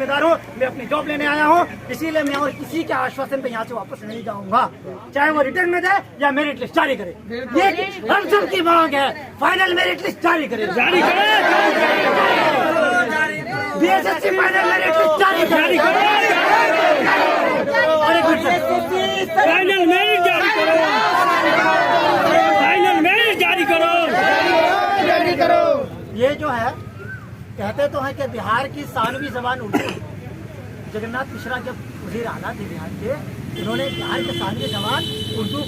जिम्मेदार हूँ, मैं अपनी जॉब लेने आया हूँ, इसीलिए मैं और किसी के आश्वासन पे यहाँ से वापस नहीं जाऊंगा, चाहे वो रिटर्न में दे या मेरिट लिस्ट जारी करे। ये हम सब की मांग है, फाइनल मेरिट लिस्ट जारी करे, जारी करे, बीएसएससी फाइनल मेरिट लिस्ट जारी करे, फाइनल मेरिट जारी करो, फाइनल मेरिट जारी करो। ये जो है कहते तो है कि बिहार की सानवी जबान उर्दू। जगन्नाथ मिश्रा जब वजीर आला थे बिहार के, उन्होंने बिहार के सानवी जबान उर्दू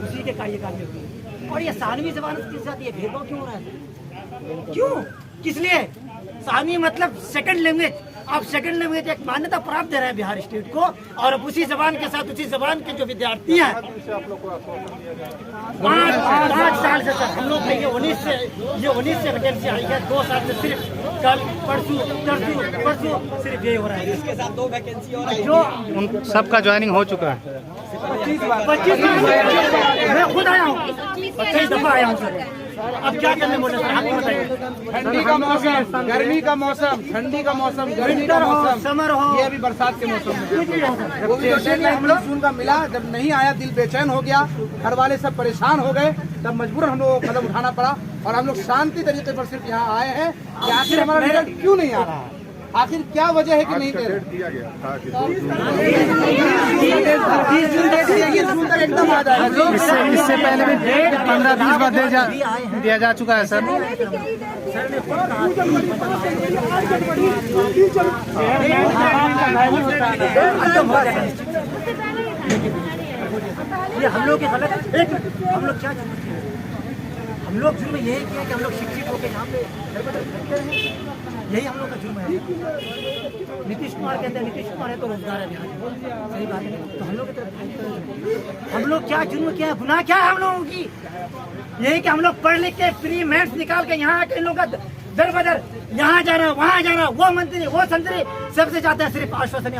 उसी के कार्यकाल में हुई। और ये सानवी जबान के साथ ये भेदभाव क्यों हो रहा है? क्यों, किस लिए? सानवी मतलब सेकंड लैंग्वेज। आप सेकंड लैंग्वेज एक मान्यता प्राप्त दे रहे हैं बिहार स्टेट को, और अब उसी जबान के साथ उसी जबान के जो विद्यार्थी हैं 5 साल से सर हम लोग ये 19 से वैकेंसी आई है, 2 साल से सिर्फ कल परसों सिर्फ ये हो रहा है। इसके साथ 2 वैकेंसी और जो उन सबका ज्वाइनिंग हो चुका है। 25 मैं खुद आया हूँ, 25 दफा आया हूँ सर। अब क्या करने बोले सर, आप बताइए। ठंडी का मौसम, गर्मी का मौसम, ठंडी का मौसम, गर्मी का मौसम, समर हो, ये अभी बरसात के मौसम में कुछ भी हो सर। वो भी हम लोग का मिला, जब नहीं आया दिल बेचैन हो गया, घर वाले सब परेशान हो गए, तब मजबूरन हम लोग को कदम उठाना पड़ा और हम लोग शांति तरीके पर सिर्फ यहाँ आए हैं कि आखिर हमारा रिजल्ट क्यों नहीं आ रहा है, आखिर क्या वजह है कि नहीं दे रहे। 30 जून एकदम आ जाएगा। इससे पहले भी 15-20 बार दिया जा चुका है सर। ये हम लोग की गलत, एक हम लोग क्या जुर्म किए? हम लोग जुर्म यही किया कि हम लोग शिक्षित होकर यहाँ पे बैठते रहे, यही हम लोग का जुर्म है। नीतीश कुमार कहते हैं नीतीश कुमार है तो रोजगार है बिहार में, सही बात है। तो हम लोग हम लोग क्या जुर्म किया है, गुनाह क्या है हम लोगों की? यही कि हम लोग पढ़ लिख के फ्री मैथ्स निकाल के यहाँ आके इन लोगों का दर बदर यहाँ जाना वहाँ जाना, वो मंत्री वो संतरी सबसे चाहते हैं सिर्फ आश्वासन।